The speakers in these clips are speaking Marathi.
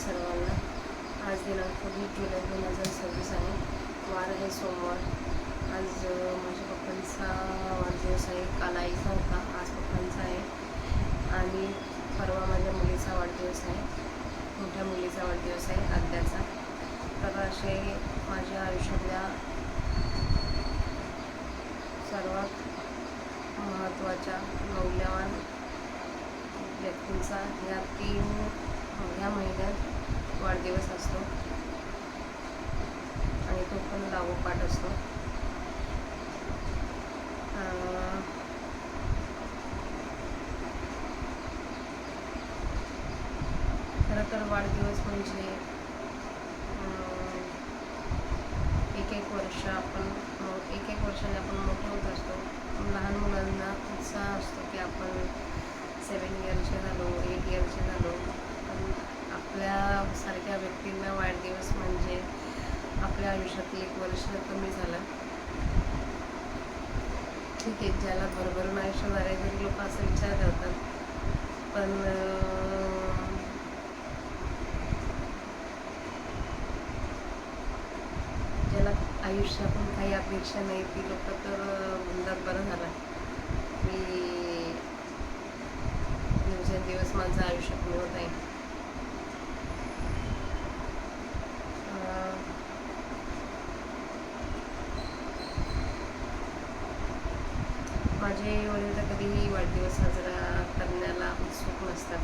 सर्वांना. आज दिनांक 20 जुलै 2026 आहे. वार आहे सोमवार. आज माझ्या पप्पांचा वाढदिवस आहे. काल आईचा होता, आज पप्पांचा आहे. आणि परवा माझ्या मुलीचा वाढदिवस आहे, मोठ्या मुलीचा वाढदिवस आहे, आद्याचा. तर असे माझ्या आयुष्यातल्या सर्वात महत्त्वाच्या मौल्यवान व्यक्तींचा ह्या महिन्यात वाढदिवस असतो आणि तो पण लागोपाठ असतो. खरं तर वाढदिवस म्हणजे एक वर्षाने आपण मोठे होत असतो. लहान मुलांना उत्साह असतो की आपण 7 इयरचे झालो, 8 इयरचे झालो. पण आपल्यासारख्या व्यक्तींना वाढदिवस म्हणजे आपल्या आयुष्यातील 1 वर्ष कमी झालं. ठीक आहे, ज्याला भरभरून आयुष्य झालं तरी लोक असा विचार करतात. पण ज्याला आयुष्यातून काही अपेक्षा नाही ती लोक तर म्हणतात बरं झालं, मी दिवसेंदिवस माझं आयुष्य कमी होत आहे. माझे वडील तर कधीही वाढदिवस साजरा करण्याला उत्सुक नसतात.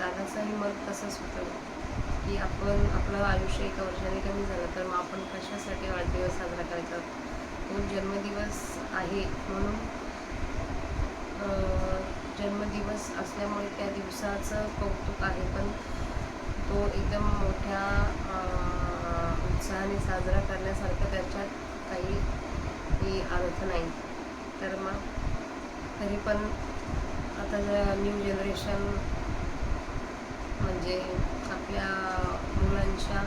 दादाचंही मत तसंच होतं की आपलं आयुष्य 1 वर्षाने कमी झालं तर मग आपण कशासाठी वाढदिवस साजरा करायचा. तो जन्मदिवस आहे म्हणून जन्मदिवस असल्यामुळे त्या दिवसाचं कौतुक आहे, पण तो एकदम मोठ्या उत्साहाने साजरा करण्यासारखं त्याच्यात काही अर्थ नाही. तर मग तरी पण आता न्यू जनरेशन म्हणजे आपल्या मुलांच्या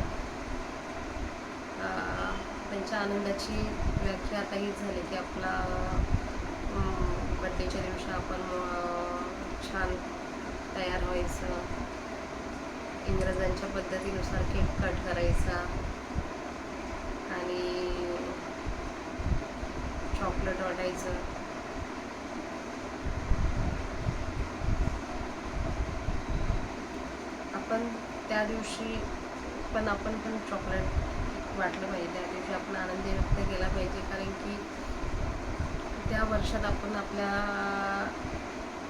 त्यांच्या आनंदाची व्याख्या आता हीच झाली की आपला बड्डेच्या दिवशी आपण छान तयार व्हायचं, इंग्रजांच्या पद्धतीनुसार केक कट करायचा आणि चॉकलेट वाटायचं. आपण त्या दिवशी आपण पण चॉकलेट वाटलं पाहिजे. त्या दिवशी आपण आनंदी व्यक्त केला पाहिजे, कारण की त्या वर्षात आपण आपल्या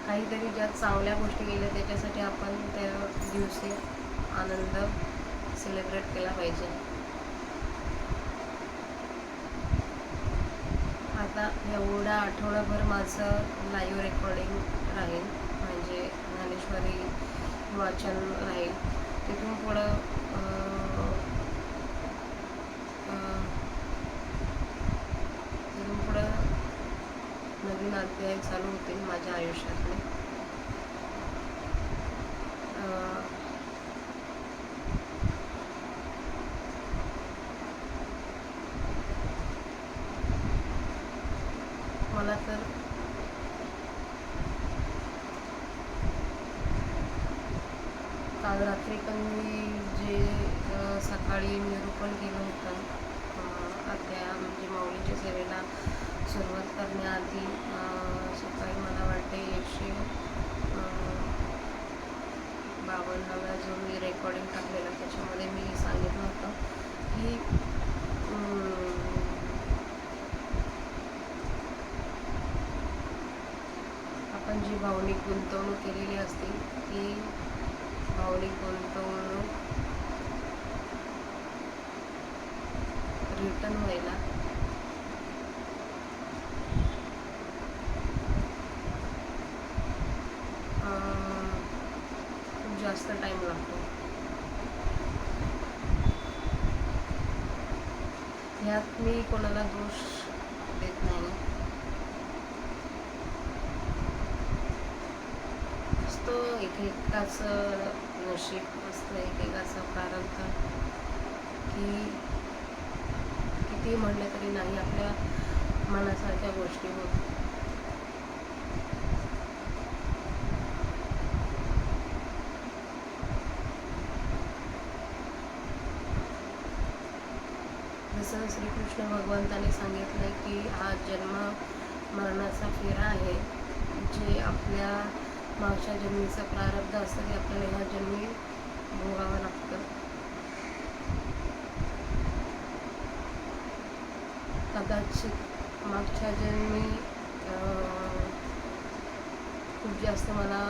काहीतरी ज्या चांगल्या गोष्टी केल्या त्याच्यासाठी आपण त्या दिवशी आनंद सेलिब्रेट केला पाहिजे. आता एवढा आठवडाभर माझं लाईव्ह रेकॉर्डिंग राहील, म्हणजे ज्ञानेश्वरी वाचन राहील. तिथून पुढं नवीन अध्याय चालू होतील माझ्या आयुष्यातले. मला तर काल रात्री पण मी जे सकाळी निरूपण केलं होतं अध्याय म्हणजे माऊलीच्या सेवेला सुरुवात करण्याआधी सकाळी मला वाटते 152व्या जो मी रेकॉर्डिंग टाकलेला त्याच्यामध्ये मी सांगितलं होतं की आपण जी भावनिक गुंतवणूक केलेली असते ती भावनिक गुंतवणूक रिटर्न व्हायला खूप जास्त टाईम लागतो. ह्यात मी कोणाला दोष देत नाही. असतो एकेकाचं नशीब असतं, एकेकाचं प्रारब्ध, की किती म्हणलं तरी नाही आपल्या मनासारख्या गोष्टी होत. जसं श्रीकृष्ण भगवंताने सांगितलं की हा जन्म मरणाचा फेरा आहे, जे आपल्या मागच्या जन्मीचं प्रारब्ध असतं ते आपल्याला ह्या जन्मी भोगावं लागतं. कदाचित मागच्या जन्मी खूप जास्त मला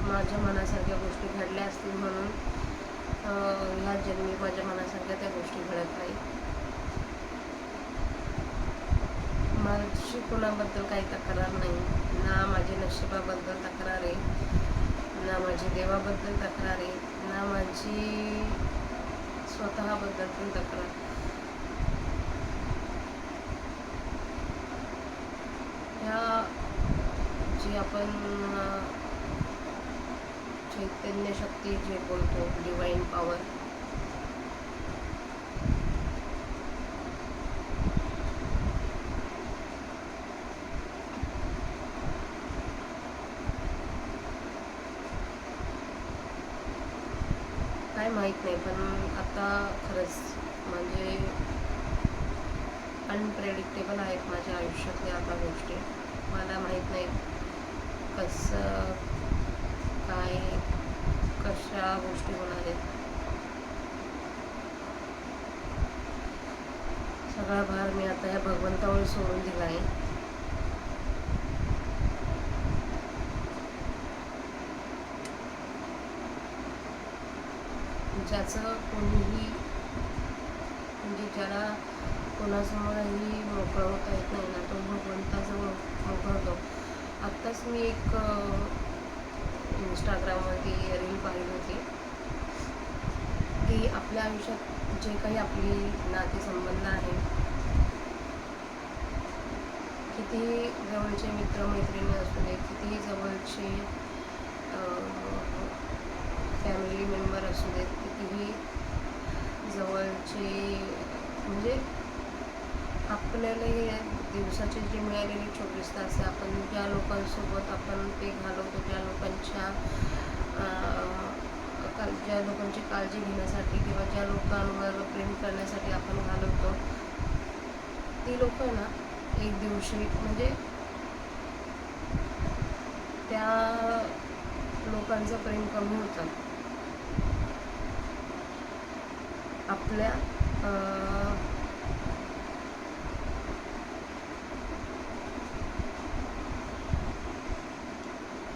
माझ्या मनासारख्या गोष्टी घडल्या असतील, म्हणून ह्या जन्मी माझ्या मनासारख्या त्या गोष्टी घडत नाही. माझी कोणाबद्दल काही तक्रार नाही, ना माझी नशिबाबद्दल तक्रार आहे, ना माझी देवाबद्दल तक्रार आहे, ना माझी स्वतःबद्दल पण तक्रार. ह्या जी आपण चैतन्य शक्ती जे बोलतो, डिवाइन पॉवर, काय माहीत नाही, पण आता खरंच म्हणजे अनप्रेडिक्टेबल आहेत माझ्या आयुष्यातल्या आता गोष्टी. मला माहीत नाही कसं काय कशा गोष्टी होणार आहेत. सगळा भार मी आता ह्या भगवंतावर सोडून दिला आहे. ज्याचं कोणीही म्हणजे ज्याला कोणासमोरही मोकळं होता येत नाही ना, तो भगवंताजवळ मोकळतो. आत्ताच मी एक इंस्टाग्रामवरती रील पाहिली होती की आपल्या आयुष्यात जे काही आपली नातेसंबंध आहे, कितीही जवळचे मित्रमैत्रिणी असू दे, कितीही जवळचे फॅमिली मेंबर असू देत, कितीही जवळचे म्हणजे आपल्याला हे दिवसाचे जे मिळालेले 24 तास आपण ज्या लोकांसोबत आपण ते घालवतो, ज्या लोकांची काळजी घेण्यासाठी किंवा ज्या लोकांवर प्रेम करण्यासाठी आपण घालवतो, ती लोक ना एक दिवशी म्हणजे त्या लोकांचं प्रेम कमी होतं. आपल्या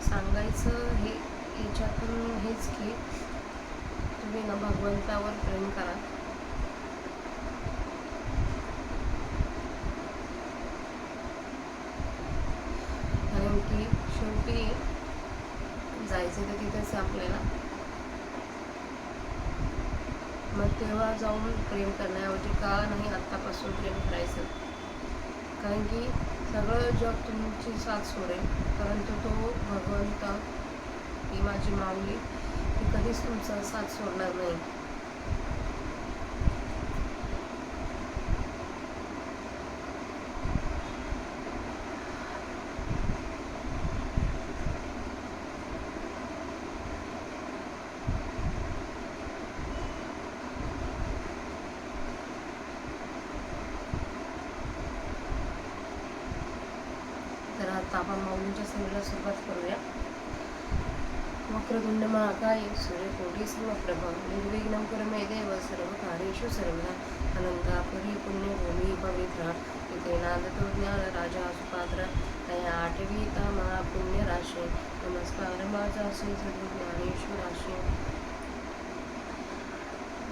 सांगायचं हे याच्यातून हेच की तुम्ही ना भगवंतावर प्रेम करा. कारण की शेवटी जायचं तर तिथेच आपल्याला. मग तेव्हा जाऊन प्रेम करण्याऐवजी का नाही आत्तापासून प्रेम करायचं. कारण की सगळं जग तुमची साथ सोडेल, परंतु तो भगवंत, ही माझी माऊली, ती कधीच तुमचा साथ सोडणार नाही. तर आता आपण माऊलींच्या सेवेला सुरुवात करूया. वक्रतुंड महाकाय सूर्यकोटी समप्रभ निर्विघ्नं कुरु मे देव सर्वकार्येषु सर्वदा अनंतापुरी पुण्यभूमी पवित्र इथे नादतो ज्ञान राजा सुपात्र तया आठवीता महापुण्यराशी नमस्कार माझा श्री सर्वज्ञानेश्वराशी.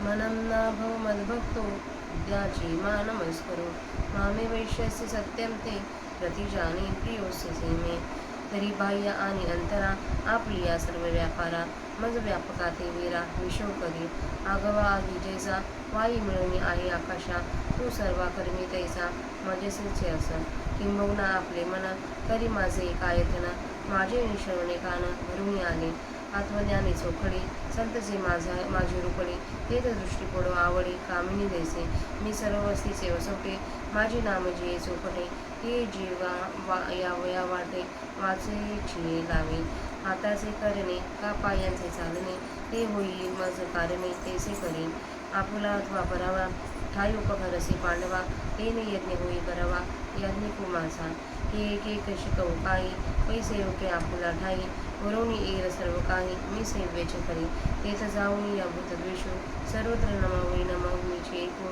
मनं न भव मद्भक्तो विद्याची मा नमस्करो मामे वैश्यस्य सत्यं ते प्रतिजाने प्रियोस्य मे. तरी बाह्य आणि अंतरा आपली या सर्व व्यापारा मज व्यापका ते वीरा विशो करी आगवा आधी जैसा वाई मिळवणी आहे आकाशा तू सर्वा कर्मी तैसा मजेसेचे असं. किंबहुना आपले मन करी माझे कायतना माझे निशवणे कान भरून आले आत्मज्ञानी चोखडी संतचे माझी रुपडी हे तर दृष्टिकोड आवडी कामिनी देसे मी सर्व वस्तीचे वसवटे माझी नाम जे चोखटे हे जीवा या वया वाटे वाचे लावे हाताचे करणे का पायांचे चालणे, ते होईल मज कारणे तेसे करी. आपुला अथवा परावा ठाई उपकरसी पांडवा, तेने यज्ञ होई करावा यज्ञिको माझा. हे एक एक शिकवू काही, पैसे योग्य आपुला ठाई, वरुणी येईल सर्व काही, मी सेव्यचे करी. तेथ जाऊन या भूतद्वेषो, सर्वत्र नमावि मीचे ऐकू.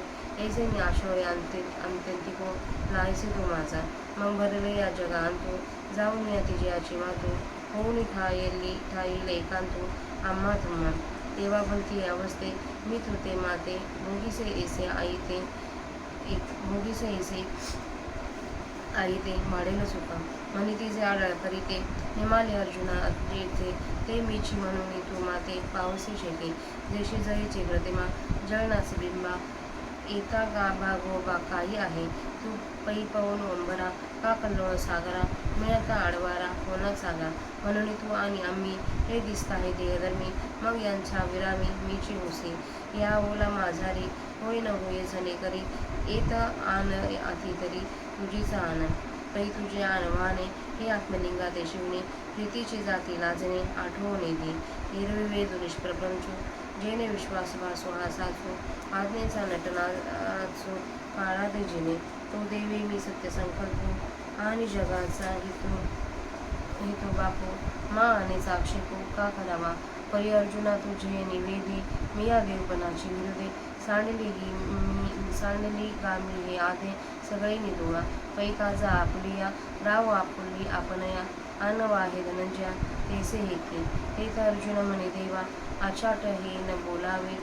ऐसे मी आशय अंत्यंतिको, नाहीसे तो माझा. मग भरले या जगा अंतू, जाऊन या तिजयाची मातू. होऊन ठाईल एकांतू, आम्हा तुम्हा. तेव्हा भलती अवस्थे, मी तुते माते, भोगीसे ऐसे आई ते वाढेल सुखा. म्हणे तिचे आढळ करीते, हिमालय अर्जुना जेथे, ते मीची म्हणून तू माते पावसी शेते. जशी जळीची प्रतिमा, जळनाचे बिंबा, एका भागोबा काही आहे. तू पै पवन अंबरा, का कल्लोळ सागरा, मिळता आडवारा होणार सागा. म्हणून तू आणि आम्ही हे दिसता हे देहधर्मी, मग यांच्या विरामी मीची होसी. या ओला माझारी होय न होय जने करी, येत आन अति तरी तुझीच आन. पै तुझे आणवाने, हे आत्मलिंगा ते शिवणे, प्रीतीची जाती लाजणे आठवणे दे. हिरवे वेद निष्प्रपंचू, जेणे विश्वास भासो हा साचू. आज्ञेचा नटनाचू काळात जिने, तो देवी मी सत्य संकल्पू, आणि जगाचा हितो बापू. मा आणि साक्षीको का करावा, परी अर्जुना तुझे निवेदी. मी या देवपणाची विरुदे, सांडली गामी हे आधे सगळे निदोळा. पै काजा आपुलिया, राव आपुली आपणया, अन वाहे धनंजया तेसे हेके. तेथ अर्जुन म्हणे देवा, आचाट हे न बोलावे,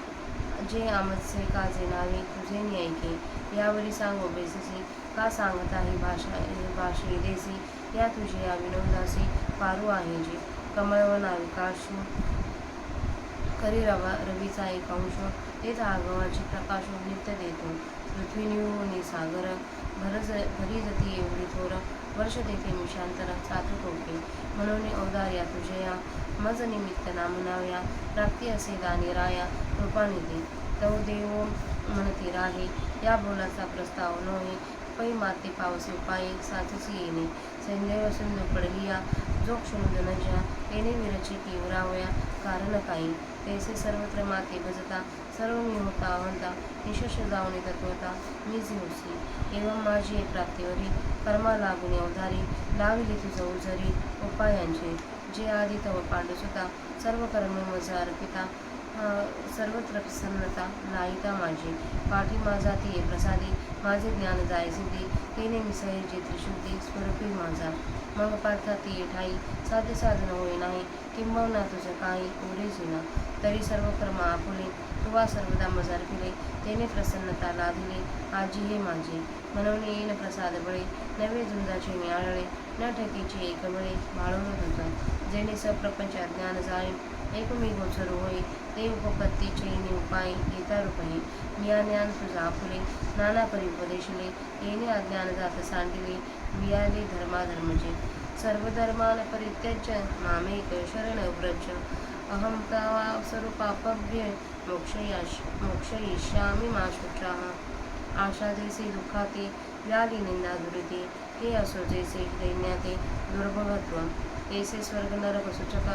जे आमचे काजे नावे तुझे नि ऐके. यावरी सांगो बेससी, का सांगता ही भाषे देसी. या तुझे या विनोदासी, पारू आहे जे. कमळवना विकासू, करी रवीचा एक अंश, तेच आगवाची प्रकाश नित्य देतो. पृथ्वी निवनी सागर, भरी जती एवढी थोर, वर्ष तेथे मिशांतर सातू टोके. म्हणून अवतार्या तुझया, मज निमित्त नामनाव्या, प्राप्ती असे दानी राया कृपानिधी. तव देव म्हणती राहे, या बोलाचा प्रस्ताव नोहे. पै माते पावसे उपाये साचसी येणे, सैन्य सिंधू पडलिया, जो क्षणू धनंजया, येणे विरची केवरावया कारण काही. तैसे सर्वत्र माते भजता, सर्व मी होता अहंता, निशश जाऊन तत्वता मीच होसी. एवं माझी एक प्राप्तीवरी, कर्मा लागून अवधारी, लाविले तुझ उजरी उपायांचे. जे आधी तव पांडुसुता, सर्व कर्म मज अर्पिता, सर्वत्र प्रसन्नता लाईता माझी. पाठी माझा ती प्रसादी, माझे ज्ञान जाय सिद्धी, तेने मिसळे जे त्रिशुद्धी स्वरूपी माझा. मग पार्था ती ठाई, साधे साधन होय नाही, किंबहुना तुझ काही उरेजिना. तरी सर्व कर्म आपुले, तुवा सर्वदा मज अर्पिले, तेने प्रसन्नता लादिले आजी हे माझे. म्हणून येईन प्रसाद बळे, नवे झुंजाचे मी आळळे, न ठेकीचे एक बळे भाळून तुझा. जेणे सप्रपंच अज्ञान जाय, एकमी गोचर होय, ते उपपत्ती चैनी उपाय येता रूपही. मिया ज्ञान तुझा आपुले, नाना परी उपदेशले, येणे अज्ञान जात सांडिले, मियाले धर्माधर्मचे. सर्वधर्मान परित्यज्य मामेक शरण व्रज, अहं तवा स्वरूपापभ्य मोक्षयिष्यामि मा शुचाः. आशा जैसे दुःखाते, व्याली निंदा दुरिते, हे असो जैसे दैन्याते दुर्भगत्व. तैसे स्वर्ग नरक सूचक,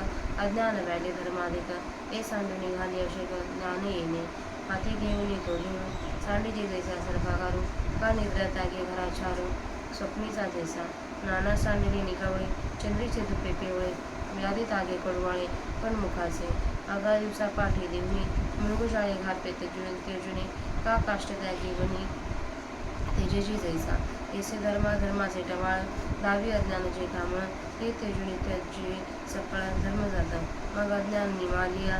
अज्ञान व्याले धर्माधिक, ते सांडून निघाले अशेक ज्ञान येणे. हाती घेऊन तो लिहू, सांडीचे जैसा सर्पागारू, का निद्रा त्यागे घराचारू, स्वप्नीचा जैसा. नाना सांडले निकवळे, चंद्रीचे तुपे पिवळे, व्याधी तागे कडवाळे पण मुखाचे. आगा दिवसा पाठी देवणी, मृगशाळे घापे तेजुने, का काष्ट त्यागी वनी तेजेची जैसा. ऐसे धर्माचे टवाळ, दावी अज्ञान जे कामळ, ते तेजुने त्याचे सकळ धर्म जात. मग अज्ञान निमालिया,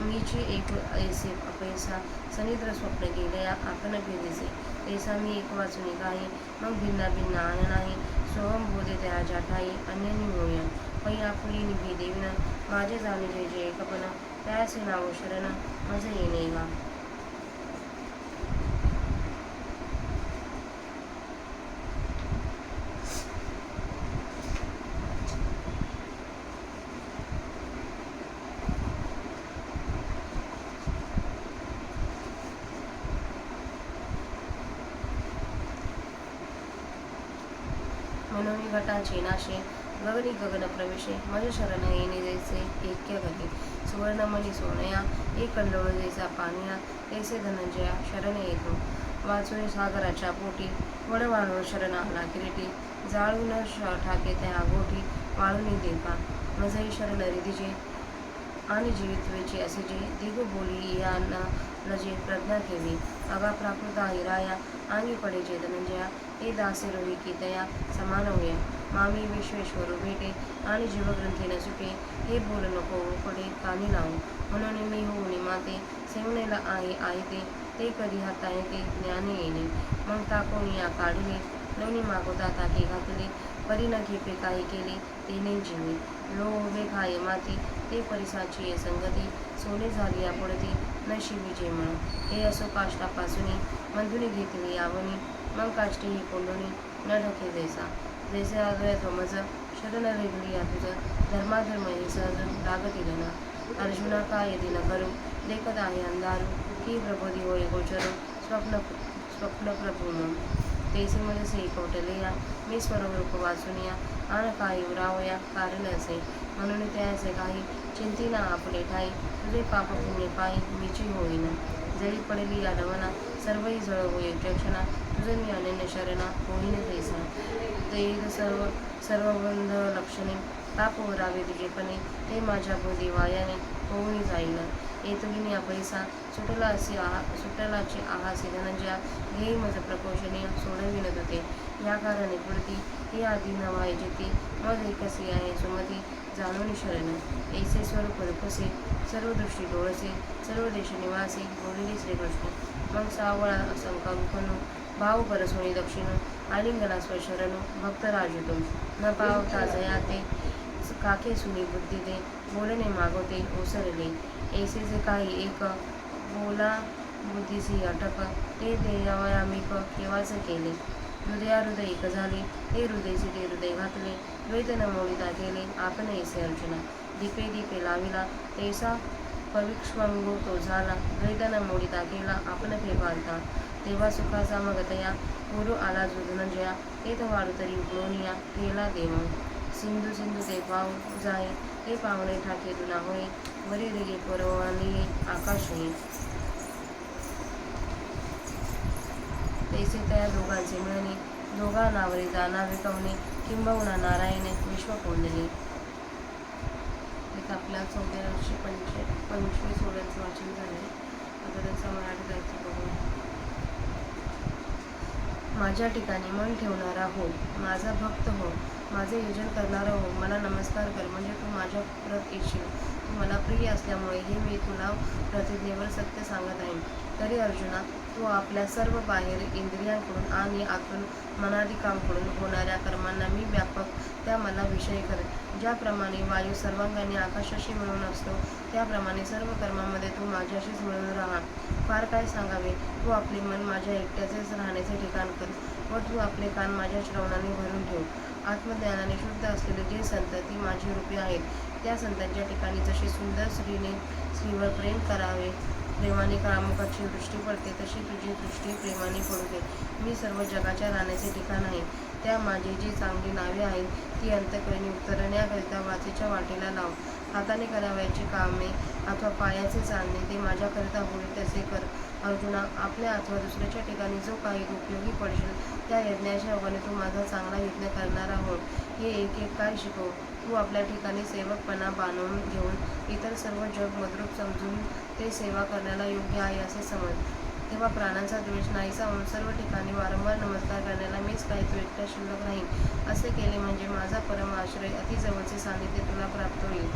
मीचे एक ऐसे अपैसा, सनिद्र स्वप्न गेलया आपण भेदेसे. तैसा मी एक वाचुनी काही, मग भिन्ना भिन्न आन नाही, सोहम बोधे त्या जाठाई अन्यनी होय. पै आपुली निभी देविन, माझे जाणे जय जय एकपण, त्याचे नाव शरण मज येणे गा. म्हणून घटाचे नाशे, गगनी गगन प्रवेशे माझ्या शरण येणे जैसे ऐक्य घरी सुवर्णमणी सोनया एक कंडोळ जैसा पानिया तैसे धनंजया शरण येतो वाचून सागराच्या पोटी वडवाणूर शरण आला किरीटी जाळून ठाके त्या गोठी वाळून देता मजही शरण रिधीजे आणि जीवित्वेची असे जे दिगू बोली यांना लजे प्रज्ञा ठेवी अगा प्राकृता हिराया अंगी पडे जे धनंजया हे दासे रोही की तया समान होया मामी विश्वेश्वर भेटे आणि जीवग्रंथी न सुटे हे बोल नको पडे कानी लावू म्हणून मी होऊन माते सेवनेला आहे ते कधी हाताने ते ज्ञान येणे मग टाकून या काढले लोणी मागोता ताके घातले परी न घेपे काही केले तेने जीवे लो उभे खाये माती ते परिसाची संगती सोने झाली या पडती नशिबी जे म्हण हे असो काष्टापासून मंधुनी घेतली यावनी मग काष्टी ही कोंडोनी न ढके जैसे आलोय तो मज शरण रेगली या तुझं धर्माधर्म हे सहज लागतील ना अर्जुना काय दिल करू देखत आहे अंधारू की प्रबोधी होय गोचरू स्वप्न प्रभू तेसे म्हणजे से कौटलया मी स्वरूप वाचून आण काही उरावया कारण असे म्हणून त्याचे काही चिंतीना आपले ठाई तुझे पाप पुण्य पायी मीची होईन जळी पडली या डवना सर्वही जळ होय जक्षणा तुझं मी अनन्य शरणा होईन तैसा ते सर्वबंध लक्षणे पाप उरावे तुझेपणे ते माझ्या बोधी वायाने होऊन जाईल येतगिनी पैसा सुटलाची आहासी धनंजया हे मज प्रकोशने सोडविन होते या कारणे पुरती हे आधी नवाय जेती मज एकसी आहे सुमती जाणून शरण ऐसे स्वरूप दुखसे सर्व दृष्टी डोळसे सर्व देश निवासी बोलिले श्रीकृष्ण मग सावळा संकल्पनो भाव परसोनी दक्षिण आलिंगना स्वशरणो भक्त राजतो न पावता जया ते काके सुनी बुद्धी दे बोलणे मागवते ओसरले ऐसे जे काही एक बोला बुद्धीसी अटक ते देवयामिक केव्हाच केले हृदय एक झाले ते हृदयचे ते हृदय घातले द्वैत न मोडिता केले आपण ऐसे अर्जुना दीपे दीपे लाविला तैसा पविक्ष्वंगो तो झाला द्वैत न मोडिता केला आपण फेपालता तेव्हा सुखाचा मग तया गुरु आला जो धनंजया तेथ वाढू तरी उगलोनिया केला देव सिंधू सिंधू ते पाव जाय ते पावणे ठाके तुला होय वरी रेगे परवानी आकाश होई तैसे त्या दोघांचे मिळणे दोघा नावरे जाणावे कवणे किंबहुना नारायणे विश्व कोंडले इथं आपल्या 1425 ओळ्यांचं वाचन झाले आता त्याचा मराठी जायचं बघूया माझ्या ठिकाणी मन ठेवणारा हो माझा भक्त हो माझे योजन करणारा हो मला नमस्कार कर म्हणजे तू माझ्या परत येशील तू मला प्रिय असल्यामुळे हे मी तुला प्रतिज्ञेवर सत्य सांगत आहे तरी अर्जुना तू आपल्या सर्व बाहेर इंद्रियांकडून आणि आतून मनाधिकांकडून होणाऱ्या कर्मांना मी व्यापक त्या मला विषय कर ज्याप्रमाणे वायू सर्वांगाने आकाशाशी मिळून असतो त्याप्रमाणे सर्व कर्मामध्ये तू माझ्याशीच मिळून राहा फार काय सांगावे तू आपले मन माझ्या एकट्याचेच राहण्याचे ठिकाण कर व तू आपले कान माझ्या श्रवणाने भरून ठेव आत्मज्ञानाने शुद्ध असलेले जे संत ती माझी रूपे आहेत त्या संतांच्या ठिकाणी जशी सुंदर स्त्रीवर प्रेम करावे प्रेमाने कामुकाची दृष्टी पडते तशी तुझी दृष्टी प्रेमाने पडू दे मी सर्व जगाच्या राहण्याचे ठिकाण आहे त्या माझी जी चांगली नावे आहेत ती अंतःकरणी उतरण्याकरिता वाचेच्या वाटेला लाव हाताने करावयाची कामे अथवा पायाचे चालणे ते माझ्याकरिता होईल तसे कर अर्जुना आपल्या अथवा दुसऱ्याच्या ठिकाणी जो काही उपयोगी पडशील त्या यज्ञाच्या योगाने तू माझा चांगला यज्ञ करणारा हो हे एक एक काय शिकव तू आपल्या ठिकाणी सेवकपणा बांधून घेऊन इतर सर्व जग मद्रूप समजून ते सेवा करण्याला योग्य आहे असे समज तेव्हा प्राणांचा द्वेष नाहीसा होऊन सर्व ठिकाणी वारंवार नमस्कार करण्याला मीच काही तू एकटा शिल्लक राहीन असे केले म्हणजे माझा परम आश्रय अतिजवळचे सानिध्य तुला प्राप्त होईल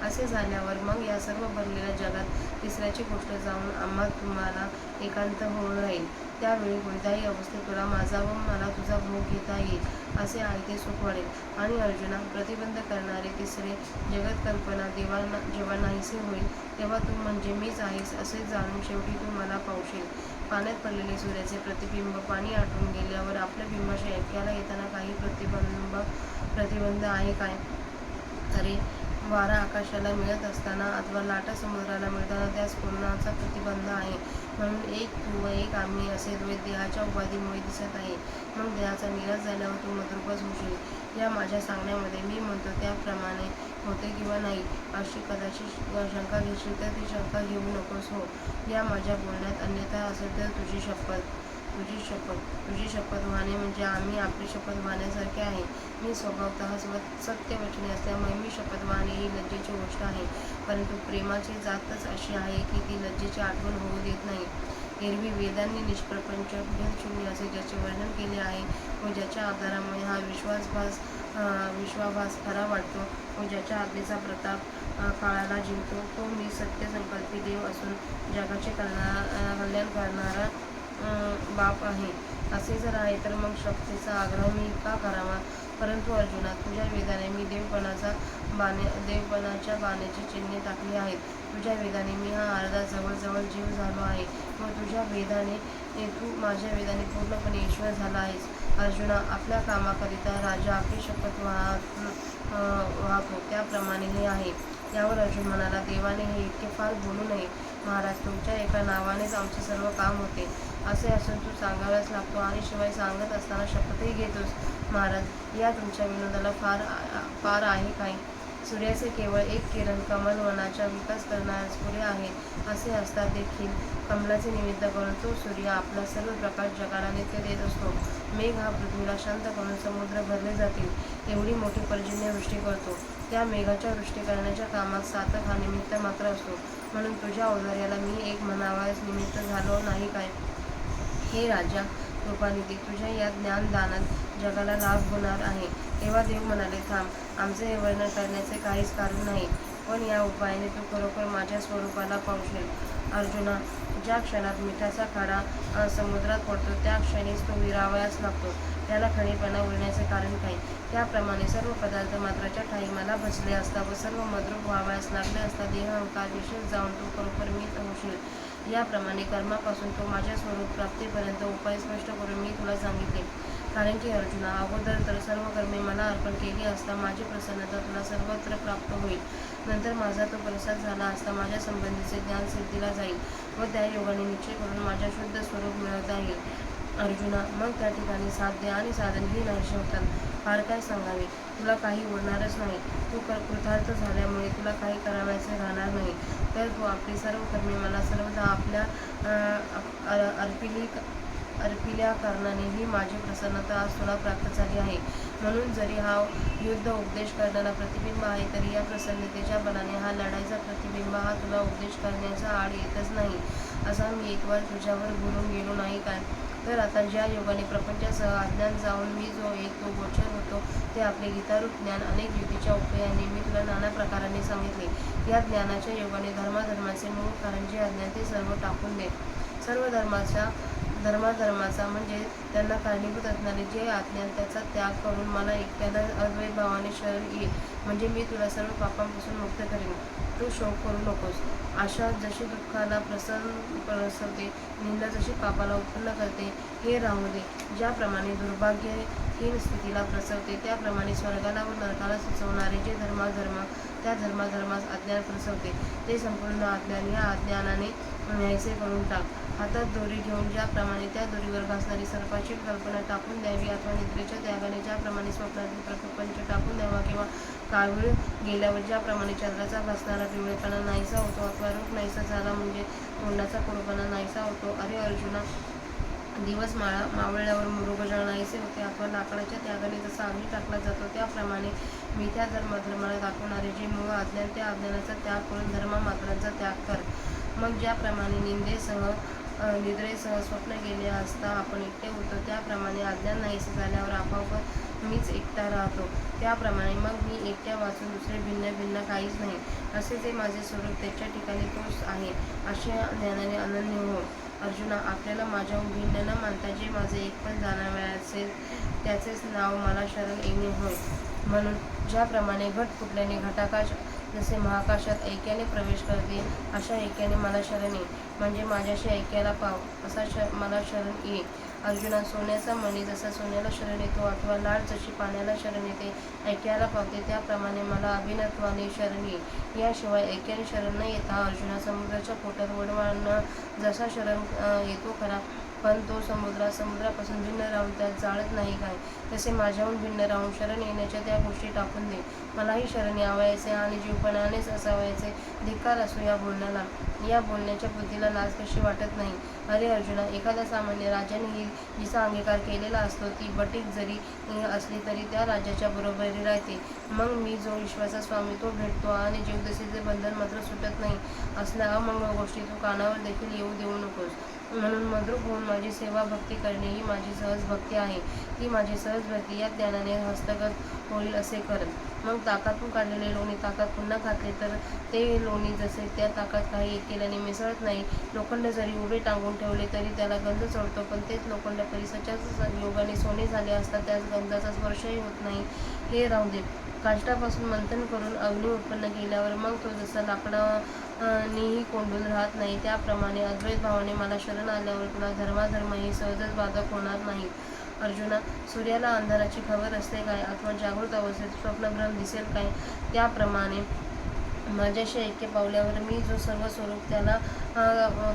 असे झाल्यावर मग या सर्व भरलेल्या जगात तिसऱ्याची गोष्ट जाऊन आम्हा तुम्हाला एकांत होऊन राहील त्यावेळी कोणत्याही अवस्थेत तुला माझा व मला तुझा भोग घेता येईल असे आहे ते सुख वाढेल आणि अर्जुना प्रतिबंध करणारे तिसरे जगत कल्पना जेव्हा नाहीसे होईल तेव्हा तू म्हणजे मीच आहेस असे जाणून शेवटी तू मला पावशील पाण्यात पडलेले सूर्याचे प्रतिबिंब पाणी आटून गेल्यावर आपल्या बिंबाच्या ऐक्याला येताना काही प्रतिबंध आहे काय अरे वारा आकाशाला मिळत असताना अथवा लाटा समुद्राला मिळताना त्यास कोणाचा प्रतिबंध आहे. म्हणून एक तू व एक आम्ही असे द्वैत देहाच्या उपाधीमुळे दिसत आहे. मग देहाचा निराश झाल्यावर तू मद्रूपच होशील. या माझ्या सांगण्यामध्ये मी म्हणतो त्याप्रमाणे होते किंवा नाही अशी कदाचित शंका घेशील तर ती शंका घेऊ नकोस हो. या माझ्या बोलण्यात अन्यथा असेल तर तुझी शपथ वाहणे म्हणजे आम्ही आपली शपथ वाहण्यासारखे आहे. मी स्वभावतः सत्यवचनी असल्यामुळे मी शपथ वाहणे ही लज्जेची गोष्ट आहे. परंतु प्रेमाची जातच अशी आहे की ती लज्जेची आठवण होऊ देत नाही. एरवी वेदांनी निष्प्रपंच भेदशून्य असे ज्याचे वर्णन केले आहे व ज्याच्या आधारामुळे हा विश्वाभास खरा वाटतो व ज्याच्या आज्ञेचा प्रताप काळाला जिंकतो तो मी सत्यसंकल्पी देव असून जगाचे कल्याण करणारा बाप आहे. असे जर आहे तर मग शक्तीचा आग्रह मी का करावा. परंतु अर्जुना तुझ्या वेदाने मी देवपणाच्या बाण्याची चिन्हे टाकली आहेत. तुझ्या वेदाने मी हा अर्धा जवळजवळ जीव झालो आहे व तुझ्या वेदाने तू माझ्या वेदाने पूर्णपणे ईश्वर झाला आहेस. अर्जुना आपल्या कामाकरिता राजा आपली शपथ वाहतो त्याप्रमाणे हे आहे. यावर अर्जुन म्हणाला देवाने हे इतके फार बोलू नये. महाराज तुमच्या एका नावानेच आमचे सर्व काम होते. असे असून तू सांगाव्यास लागतो आणि शिवाय सांगत असताना शपथही घेतोस. महाराज या तुमच्या विनोदाला पार आहे काय. सूर्याचे केवळ एक किरण कमल वनाचा विकास करण्यास पुरे आहे. असे असता देखील कमलाचे निमित्त करून तो सूर्य आपला सर्व प्रकाश जगाला नित्य देत असतो. मेघ हा पृथ्वीला शांत करून समुद्र भरले जातील एवढी मोठी पर्जन्यवृष्टी करतो. त्या मेघाच्या वृष्टी करण्याच्या कामात सातक हा निमित्त मात्र असतो. म्हणून तुझ्या औदार्याला मी एक म्हणावयास निमित्त झालो नाही काय. हे राजा कृपानिधी तुझ्या या ज्ञानदानात जगाला लाभ होणार आहे. तेव्हा देव म्हणाले थांब आमचे हे वर्णन करण्याचे काहीच कारण नाही. पण या उपायाने तू खरोखर माझ्या स्वरूपाला पावशील. अर्जुना ज्या क्षणात मिठाचा खडा समुद्रात पडतो त्या क्षणीच तो विरावयास लागतो. त्याला खडेपणा उरण्याचे कारण काय. त्याप्रमाणे सर्व पदार्थ मात्राच्या ठाई मला बसले असता व सर्व मद्रूप व्हावयास लागले असता देह अहंकार विशेष जाऊन तू खरोखर मीच होशील. याप्रमाणे कर्मापासून तो माझ्या स्वरूप प्राप्तीपर्यंत उपाय स्पष्ट करून मी तुला सांगितले. कारण की अर्जुना अगोदर तर सर्व कर्मे मला अर्पण केली असता माझी प्रसन्नता तुला सर्वत्र प्राप्त होईल. नंतर माझा तो प्रसाद झाला असता माझ्या संबंधीचे ज्ञान सिद्धीला जाईल व त्या योगाने निश्चय करून माझ्या शुद्ध स्वरूप मिळवता येईल. अर्जुना मग त्या ठिकाणी साध्य आणि साधन ही नाहीशी होतात. फार काय सांगावे तुला काही उरणारच नाही. तू कृतार्थ झाल्यामुळे तुला काही करावयाचे राहणार नाही. तर तू आपली सर्व कर्मे मला सर्वदा आपल्या अर्पिल्या कारणाने ही माझी प्रसन्नता आज तुला प्राप्त झाली आहे. म्हणून जरी हा युद्ध उपदेश करणारा प्रतिबिंब आहे तरी या प्रसन्नतेच्या बलाने हा लढाईचा प्रतिबिंब हा तुला उपदेश करण्याचा आड येतच नाही. असा मी एक वेळ तुझ्यावर बोलून गेलो नाही काय. तर आता ज्या योगाने प्रपंचासह अज्ञान जाऊन मी जो एक तो गोचर होतो ते आपले गीतारूप ज्ञान अनेक युतीच्या उपयाने मी तुला नाना प्रकाराने सांगितले. या ज्ञानाच्या योगाने धर्माचे मूळ कारण जे अज्ञान ते सर्व टाकून दे. सर्व धर्माचा म्हणजे त्यांना कारणीभूत असणारे जे अज्ञान त्याचा त्याग करून मला एकट्याला अद्वैत भावाने शरण ये. म्हणजे मी तुला सर्व पापांपासून मुक्त करेन. तू शोक करू नकोस. आशा जशी दुःखाला प्रसवते निंदा जशी पापाला उत्पन्न करते हे राहू दे. ज्याप्रमाणे दुर्भाग्यहीन स्थितीला प्रसवते त्याप्रमाणे स्वर्गाला व नरकाला सुचवणारे जे त्या धर्मास अज्ञान प्रसवते ते संपूर्ण अज्ञान या अज्ञानाने न्यायचे करून टाक. हातात दोरी घेऊन ज्याप्रमाणे त्या दोरीवर घासणारी सर्पाची कल्पना टाकून द्यावी अथवा निद्रेच्या त्यागाने ज्याप्रमाणे स्वप्नातील प्रपंच टाकून द्यावा किंवा कावीळ गेल्यावर ज्याप्रमाणे चंद्राचा घासणारा पिवळेपणा नाहीसा होतो अथवा रूप नाहीसा झाला म्हणजे तोंडाचा कडूपणा नाहीसा होतो. अरे अर्जुना दिवस मावळल्यावर मृगजळ नाहीसे होते अथवा लाकडाच्या त्यागाने जसा अग्नी टाकला जातो त्याप्रमाणे मिथ्या धर्माला दाखवणारे जे मूळ अज्ञान त्या अज्ञानाचा त्याग करून धर्मामात्रांचा त्याग कर. मग ज्याप्रमाणे निद्रेसह स्वप्न गेले असता आपण एकटे होतो त्याप्रमाणे अज्ञान नाहीसे झाल्यावर आपोआप मीच एकटा राहतो. त्याप्रमाणे मग मी एकट्या वाचून दुसरे भिन्न काहीच नाही. असे जे माझे स्वरूप त्याच्या ठिकाणी तोच आहे अशा ज्ञानाने अनन्य हो. अर्जुना आपल्याला माझ्याहून भिन्न न मानता जे माझे एकपण जाणावयाचे त्याचेच नाव मला शरण येणे होय. म्हणून ज्याप्रमाणे घट फुटल्याने घटाकाश जसे महाकाशात ऐक्याने प्रवेश करते अशा ऐक्याने मला शरण ये. म्हणजे माझ्याशी ऐक्याला पाव असा मला शरण ये. अर्जुना, सोन्याचा मणी जसा सोन्याला शरण येतो अथवा लाट जशी पाण्याला शरण येते, ऐक्याला पावते, त्याप्रमाणे मला अभिनत्वाने शरण ये. याशिवाय ऐक्याने शरण न येता अर्जुना समुद्राच्या पोटात वडवाळांना जसा शरण येतो खरा, पण तो समुद्रापासून भिन्न राहून त्यात जाळत नाही काय, तसे माझ्याहून भिन्न राहून शरण येण्याच्या त्या गोष्टी टाकून दे. मलाही शरण यावयाचे आणि जीवपणानेच असावयाचे. धिक्कार असो या बोलण्याला. या बोलण्याच्या बुद्धीला लाज कशी वाटत नाही. अरे अर्जुना, एखाद्या सामान्य राजानेही जिचा अंगीकार केलेला असतो ती बटीक जरी असली तरी त्या राजाच्या बरोबरी राहते. मग मी जो विश्वाचा स्वामी तो भेटतो आणि जीवदशेचे बंधन मात्र सुटत नाही. असल्या अमंगळ गोष्टी तू कानावर देखील येऊ देऊ नकोस. म्हणून मद्रूप होऊन माझी सेवा भक्ती करणे ही माझी सहज भक्ती आहे. ती माझी सहज भक्ती या ज्ञानाने हस्तगत होईल असे कर. मग ताकातून काढलेले लोणी ताकात पुन्हा घातले तर ते लोणी जसे त्या ताकात काही केल्याने मिसळत नाही. लोखंड जरी उभे टांगून ठेवले तरी त्याला गंज चढतो, पण तेच लोखंड परिसाच्याच योगाने सोने झाले असता त्यास गंजाचा स्पर्शही होत नाही. हे राहू दे. काष्टापासून मंथन करून अग्नी उत्पन्न केल्यावर मग तो जसा लाकडानेही कोंडून राहत नाही, त्याप्रमाणे अद्वैत भावाने मला शरण आल्यावर तुला धर्माधर्मही सहजच बाधक होणार नाहीत. अर्जुना, सूर्याला अंधाराची खबर असते काय, अथवा जागृत अवस्थेत स्वप्नभ्रम दिसेल काय, त्याप्रमाणे माझ्याशी ऐक्य पावल्यावर मी जो सर्व स्वरूप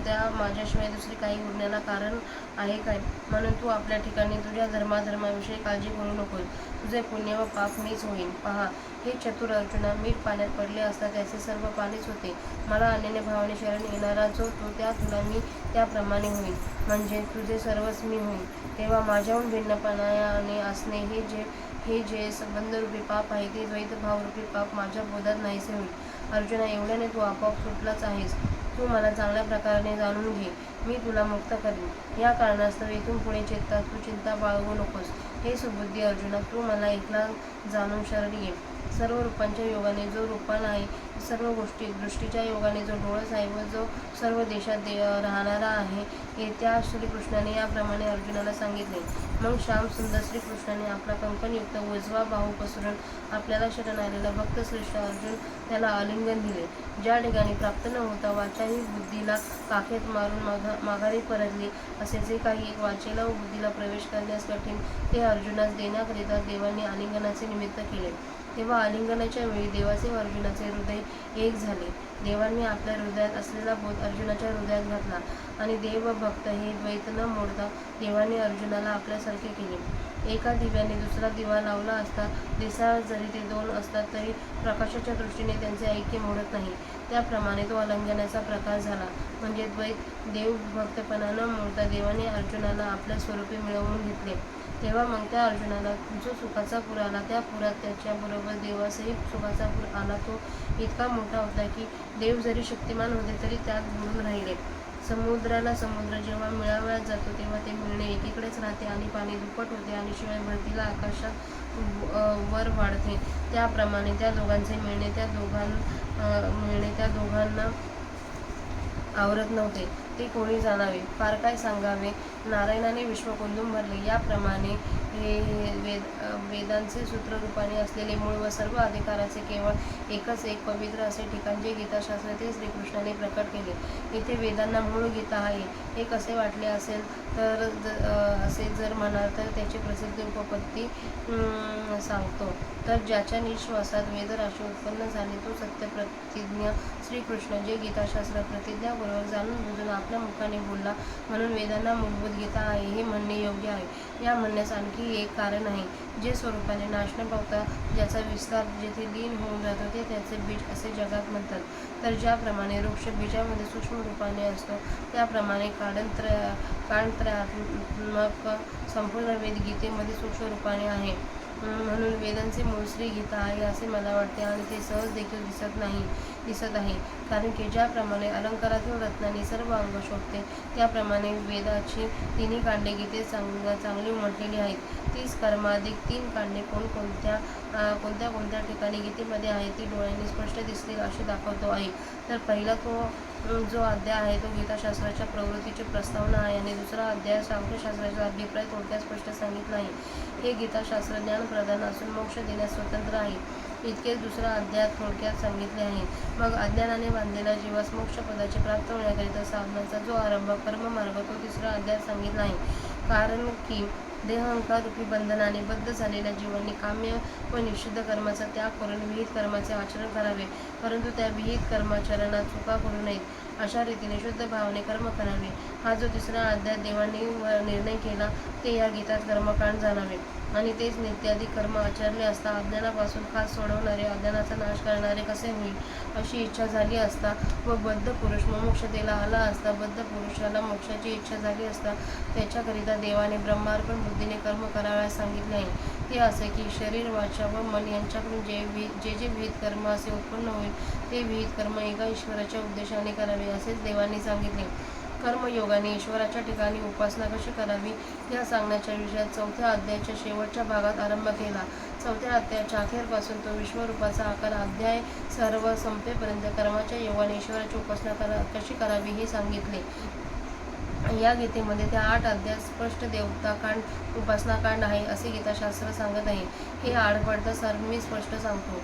त्या माझ्याशिवाय दुसरी काही उरण्याला कारण आहे काय. म्हणून तू आपल्या ठिकाणी तुझ्या धर्माविषयी काळजी करू नकोस. तुझे पुण्य व पाप मीच होईन. पहा हे चतुर अर्जुना, मीठ पाण्यात पडले असता त्याचे सर्व पाणीच होते. मला अनन्य भावाने शरण येणारा जो तो तुला मी त्याप्रमाणे होईल, म्हणजे तुझे सर्वच मी होईल. तेव्हा माझ्याहून भिन्नपणाने असणे हे जे संबंधरूपी पाप आहे ते द्वैत भावरूपी पाप माझ्या बोधात नाहीसे होईल. अर्जुना, एवढ्याने तू आपोआप सुटलाच आहेस. तू मला चांगल्या प्रकारे जाणून घे. मी तुला मुक्त करीन. या कारणास्तव इथून पुढे तू चिंता बाळगू नकोस. हे सुबुद्धी अर्जुना, तू मला एकला जाणून शरण ये. सर्व रूपांच्या योगाने जो रूपान आहे, सर्व गोष्टी दृष्टीच्या योगाने जो डोळस आहे व जो सर्व देशात राहणारा आहे, त्या श्रीकृष्णाने याप्रमाणे अर्जुनाला सांगितले. मग श्याम सुंदर श्रीकृष्णाने आपला कंकणयुक्त उजवा बाहू पसरून आपल्याला शरण आलेला भक्त श्रेष्ठ अर्जुन त्याला आलिंगन दिले. ज्या ठिकाणी प्राप्त न होता वाचाही बुद्धीला काखेत मारून माघारी परतली असे जे काही एक वाचेला व बुद्धीला प्रवेश करण्यास कठीण ते अर्जुनास देण्याकरिता देवांनी आलिंगनाचे निमित्त केले. तेव्हा आलिंगनाच्या वेळी देवाचे व अर्जुनाचे हृदय एक झाले. देवांनी आपल्या हृदयात असलेला बोध अर्जुनाच्या हृदयात घातला आणि देव व भक्त हे द्वैत न मोडता देवांनी अर्जुनाला आपल्यासारखे केले. एका दिव्याने दुसरा दिवा लावला असता दिसा जरी ते दोन असतात तरी प्रकाशाच्या दृष्टीने त्यांचे ऐक्य मोडत नाही. त्याप्रमाणे तो आलिंगनाचा प्रकार झाला. म्हणजे द्वैत देव भक्तपणा न मोडता देवाने अर्जुनाला आपल्या स्वरूपी मिळवून घेतले. तेव्हा मग त्या अर्जुनाला जो सुखाचा पूर आला त्या पुरात त्याच्याबरोबर देवासही सुखाचा पूर आला. तो इतका मोठा होता की देव जरी शक्तिमान होते तरी त्यात बुडून राहिले. समुद्राला समुद्र जेव्हा मिळावयात जातो तेव्हा ते मिळणे एकीकडेच राहते आणि पाणी दुप्पट होते आणि शिवाय भरतीला आकाशात वर वाढते. त्याप्रमाणे त्या दोघांचे मिळणे त्या दोघांना आवरत नव्हते. ते कोणी जाणावे, फार काय सांगावे. नारायणाने विश्व कोंदून भरले. याप्रमाणे वेदांचे सूत्ररूपाने असलेले मूळ व सर्व अधिकाराचे केवळ एकच एक पवित्र असे ठिकाण जे गीताशास्त्र ते श्रीकृष्णाने प्रकट केले. इथे वेदांना मूळ गीता आहे हे कसे वाटले असेल तर असे जर म्हणाल तर त्याची प्रसिद्ध उपपत्ती सांगतो. तर ज्याच्या निश्वासात वेदराशी उत्पन्न झाली तो सत्य प्रतिज्ञ श्रीकृष्ण जे गीताशास्त्र प्रतिज्ञापूर्वक जाणून बुजून आपल्या मुखाने बोलला म्हणून वेदांना मूलभूत गीता आहे हे म्हणणे योग्य आहे. या म्हणण्यास आणखी एक कारण आहे. जे स्वरूपाने नाश न पावता ज्याचा विस्तार जेथे लीन होऊन जातो ते त्याचे बीज असे जगात म्हणतात. तर ज्याप्रमाणे वृक्ष बीजामध्ये सूक्ष्म रूपाने असतो त्याप्रमाणे कांडत्रयात्मक संपूर्ण वेद गीतेमध्ये सूक्ष्म रूपाने आहे. म्हणून वेदांचे मूळ श्री गीता आहे असे मला वाटते आणि ते सहज देखील दिसत आहे. कारण की ज्याप्रमाणे अलंकारातील रत्नांनी सर्व अंग शोभते त्याप्रमाणे वेदाची तिन्ही कांडे गीतेत चांगली उमटलेली आहेत. 30 कर्माधिक 3 कांडे कोणत्या ठिकाणी गीतेमध्ये आहे ती डोळ्यांनी स्पष्ट दिसतील असे दाखवतो आहे. तर पहिला जो अध्याय आहे तो गीताशास्त्राच्या प्रवृत्तीची प्रस्तावना आहे आणि दुसरा अध्याय सांख्यशास्त्राचा अभिप्राय थोडक्यात स्पष्ट सांगितला आहे. हे गीताशास्त्र ज्ञानप्रधान असून मोक्ष देण्यास स्वतंत्र आहे इतकेच दुसरा अध्याय थोडक्यात सांगितले आहे. मग अज्ञानाने बांधलेला जीवास मोक्षपदाची प्राप्त होण्याकरिता साधनाचा जो आरंभ कर्ममार्ग तो तिसरा अध्याय सांगितला आहे. कारण की देहअहंकार रूपी बंधनाने बद्ध झालेल्या जीवांनी काम्य व निषिद्ध कर्माचा त्याग करून विहित कर्माचे आचरण करावे, परंतु त्या विहित कर्माचरणात चुका करू नयेत. अशा रीतीने शुद्ध भावाने कर्म करावे. हा जो तिसरा अध्याय देवांनी निर्णय केला ते या गीतात कर्मकांड जाणावे. आणि तेच नित्यादी कर्म आचरले असता अज्ञानापासून खास सोडवणारे, अज्ञानाचा नाश करणारे कसे होईल अशी इच्छा झाली असता व बद्ध पुरुष मुमुक्षतेला आला असता, बद्ध पुरुषाला मोक्षाची इच्छा झाली असता त्याच्याकरिता देवाने ब्रह्मार्पण बुद्धीने कर्म करावयास सांगितले आहे. ते असे की शरीर, वाचा व मन यांच्याकडून जे विहित कर्म असे उत्पन्न होईल ते विहित कर्म एका ईश्वराच्या उद्देशाने करावे असेच देवांनी सांगितले. कर्मयोगाने ईश्वराच्या ठिकाणी उपासना कशी करावी या सांगण्याच्या विषयात चौथ्या अध्यायाच्या शेवटच्या भागात आरंभ केला. चौथ्या अध्यायाच्या अखेरपासून तो विश्वरूपाचा आकार अध्याय सर्व संपेपर्यंत कर्माच्या योगाने ईश्वराची उपासना कशी करावी हे सांगितले. या गीतेमध्ये त्या 8 अध्यायात स्पष्ट देवताकांड, उपासनाकांड आहे असे गीताशास्त्र सांगत आहे. हे आडपडदा सर्व मी स्पष्ट सांगतो.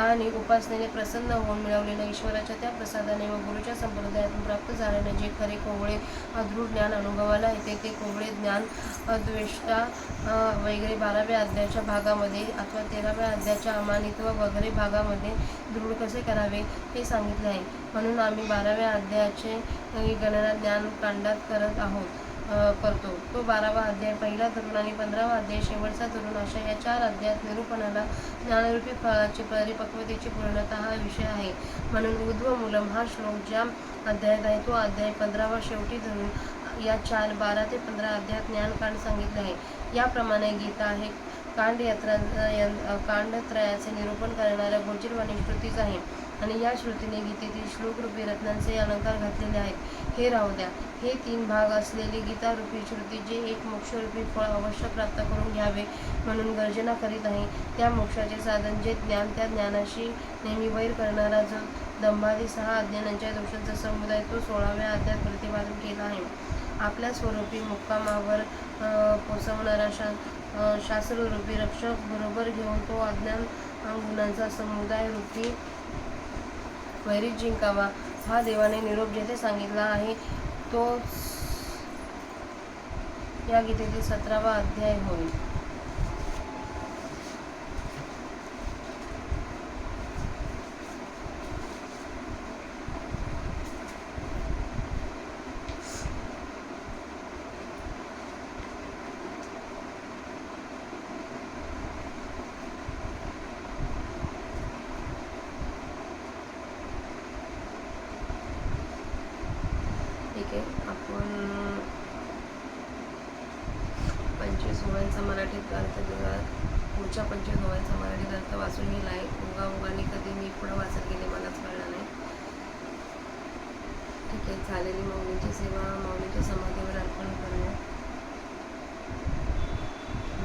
आणि उपासनेने प्रसन्न होऊन मिळवलेल्या ईश्वराच्या त्या प्रसादाने व गुरुच्या संप्रदायातून प्राप्त झाल्याने जे खरे कोवळे अदृढ ज्ञान अनुभवाला येते ते कोवळे ज्ञान अद्वेष्टा वगैरे 12व्या अध्यायाच्या भागामध्ये अथवा 13व्या अध्यायाच्या अमानित्व वगैरे भागामध्ये दृढ कसे करावे हे सांगितले आहे. म्हणून आम्ही 12व्या अध्यायाचे गणना ज्ञानकांडात करतो. तो 12वा अध्याय पहिला धरून आणि 15वा अध्याय शेवटचा धरून अशा या 4 अध्यायात निरूपणाला ज्ञानरूपी फळाची परिपक्वतेची पूर्णता हा विषय आहे. म्हणून ऊर्ध्वमूलम हा श्लोक ज्या अध्यायात आहे तो अध्याय 15वा शेवटी धरून या 12 ते 15 अध्यायात ज्ञानकांड सांगितले आहे. याप्रमाणे गीता हे कांडत्रयाचे निरूपण करणाऱ्या गोचरवाणी श्रुतीच आहे. आणि या श्रुतीने गीतेतील श्लोकरूपी रत्नांचे अलंकार घातलेले आहेत. हे राहू द्या. हे 3 भाग असलेली गीतारूपी श्रुती जे एक मोक्षरूपी फळ अवश्य प्राप्त करून घ्यावे म्हणून गर्जना करीत आहे, त्या मोक्षाचे साधन जे ज्ञान, त्या ज्ञानाशी नेहमी वैर करणारा जो दंभादी 6 अज्ञानांच्या दोषांचा समुदाय तो 16व्या अध्यायात प्रतिपादन केला आहे. आपल्या स्वरूपी मुक्कामावर पोचवणारा शास्त्ररूपी रक्षक बरोबर घेऊन तो अज्ञान गुणांचा समुदाय रूपी वैरी जिंकावा हा देवाने निरोप जेथे सांगितला आहे तो या गीतेतील 17वा अध्याय होईल. ठीक आहे, आपण 25 ओव्यांचा मराठीत अर्थ पुढच्या 25 ओव्यांचा मराठीत अर्थ वाचून गेला आहे. उगाने कधी मी पुढं वाचत गेले मलाच कळलं नाही. ठीक आहे, झालेली माऊलीची सेवा माऊलीच्या समाधीवर अर्पण करूया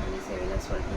आणि सेवेला स्वल्प